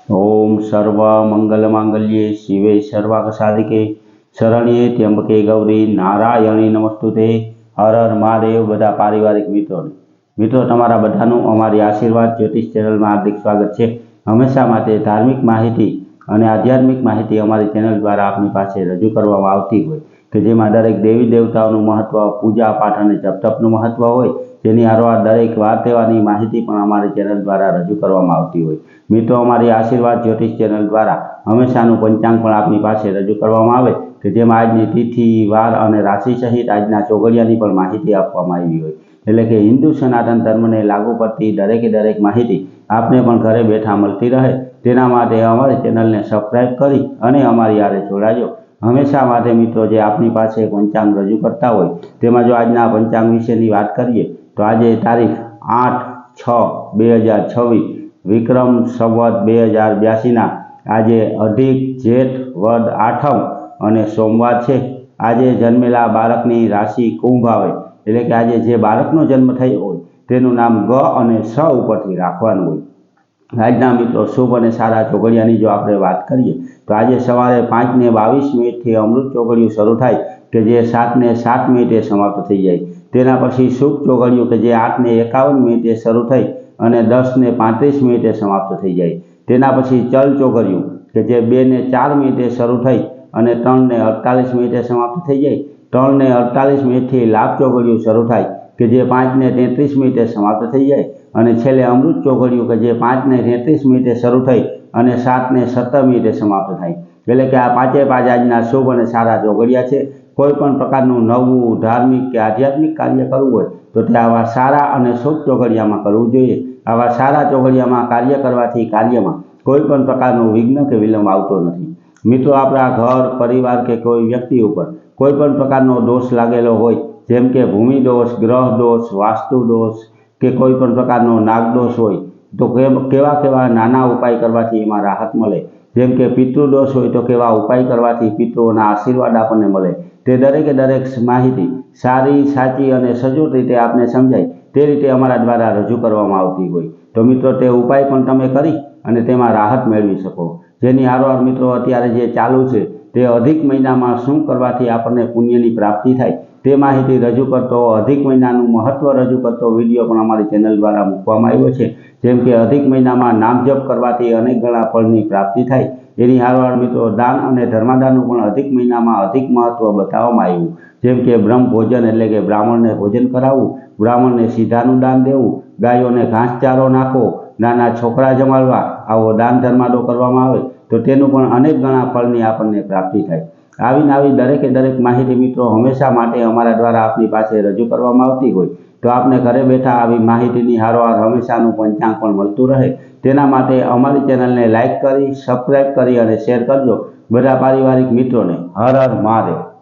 ओम सर्व मंगल मांगल्ये शिवे सर्वार्थ साधिके शरण्ये त्र्यंबके गौरी नारायणी नमस्तुते। हर हर महादेव। बधा पारिवारिक मित्रों तमारा बधानुं अमारी आशीर्वाद ज्योतिष चेनल में हार्दिक स्वागत है। हमेशा माटे धार्मिक माहिती अने आध्यात्मिक माहिती अमारी चेनल द्वारा आपनी पासे रजू करवामां आवती होय के जेमां दरेक देवी देवताओनुं महत्व, पूजा पाठ अने जप तपनुं महत्व होय तेनी हारोहार दरेक वार तहेवारनी माहिती पण अमारी चेनल द्वारा रजू करवामां आवती होय। मित्रों अमारी आशीर्वाद ज्योतिष चेनल द्वारा हमेशानुं पंचांग पण आपनी पासे रजू करवामां आवे के जेमां आजनी तिथि, वार अने राशि सहित आजना चोगड़ियानी पण माहिती आपवामां आवी होय। एटले के हिंदू सनातन धर्म ने लागू पड़ती दरेके दरेक माहिती आपने पण घरे बैठा मळती रहे तेना माटे अमारी चेनल ने सब्सक्राइब करी अने अमारी हारे जोड़ाजो। हमेशा माटे मित्रों जे आपनी पासे पंचांग रजू करता होय तेमां जो आजना पंचांग विशेनी वात करीए तो आज तारीख 8/6/2026 विक्रम संवत 2082 ना आजे अधिक जेठ वद आठम अने सोमवार छे। आजे जन्मेला बाळकनी राशि कुंभ आवे एटले के आजे जे बाळकनो जन्म थयो होय तेनुं नाम ग अने स उपरथी राखवानुं होय। आजना मित्रों शुभ अने सारा चोगड़ियानी जो आपणे वात करीए तो आज सवारे 5:22 थी अमृत चोगड़ियुं शरू थाय के जे 7:07 समाप्त थई जाय। तेना पछी शुभ चोगड़ियुं के जे 8:51 शरू थई अने 10:35 समाप्त थई जाय। तेना पछी चल चोगड़ियुं के जे 2:04 शरू थई अने 3:48 समाप्त थई जाय। 3:48 थी लाभ चोगड़ियुं शरू थाय के जे 5:33 समाप्त थई जाय अने छेल्ले अमृत चोगड़ियुं के जे 5:33 शरू थई अने 7:17 समाप्त थाय। एटले के आ पांचे पांच आजना शुभ अने सारा चोगड़िया छे। कोईपण प्रकारनुं नवुं धार्मिक के आध्यात्मिक कार्य करवुं होय तो ते आवा सारा अने शुभ चोगड़ियामां करवुं जोईए। आवा सारा चोगड़ियामां कार्य करवाथी कार्यमां कोईपण प्रकारनुं विघ्न के विलंब आवतो नथी। मित्रों आपणा घर, परिवार के कोई व्यक्ति उपर कोईपण प्रकारनो दोष लागेलो होय जेम के भूमि दोष, ग्रह दोष, वास्तु दोष के कोईपण प्रकारनो नागदोष होय तो केवा केवा नाना उपाय करवाथी एमां राहत मळे। जेम के पितृदोष होय तो केवा उपाय करवाथी पितृओना आशीर्वाद आपने मळे ते दरेके दरेक माहिती सारी, साची अने सचोट रीते आपने समजाय ते रीते अमारा द्वारा रजू करवामां आवती होय तो मित्रों ते उपाय पण तमे करी अने तेमां राहत मेळवी शको। जेनी हारोहार मित्रों अत्यारे जे चालू छे ते अधिक महीनामां शुं करवाथी आपणे पुण्यनी प्राप्ति थाय ते माहिती रजू करतो अधिक महीनानुं महत्व रजू करतो विडियो पण अमारी चेनल द्वारा मूकवामां आव्यो छे। जेम के अधिक महीनामां नाम जप करवाथी अनेक गणा फळनी प्राप्ति थाय एनी हारोहार मित्रों दान अने धर्मादाननुं पण अधिक महीनामां अधिक महत्व बताववामां आव्युं। जेम के ब्रह्म भोजन एटले के ब्राह्मणने भोजन कराववुं, ब्राह्मणने सीधानुं दान देवुं, गायोने घासचारो नाखवो, नाना छोकरा जमाडवा आवो दान धर्मादो करवामां आवे तो तेनुं पण अनेक गणा फळनी आपणने प्राप्ति थाय। आवी नवी दरेके दरेक माहिती मित्रों हमेशा माटे अमारा द्वारा आपनी पासे रजू करवामां आवती होय तो आपने घरे बैठा आवी माहितीनी हारोहार हमेशानुं पंचांग पण मळतुं रहे तेना माटे अमारी चेनलने लाइक करी, सब्सक्राइब करी अने शेर करजो। बधा पारिवारिक मित्रों ने हर हर महादेव।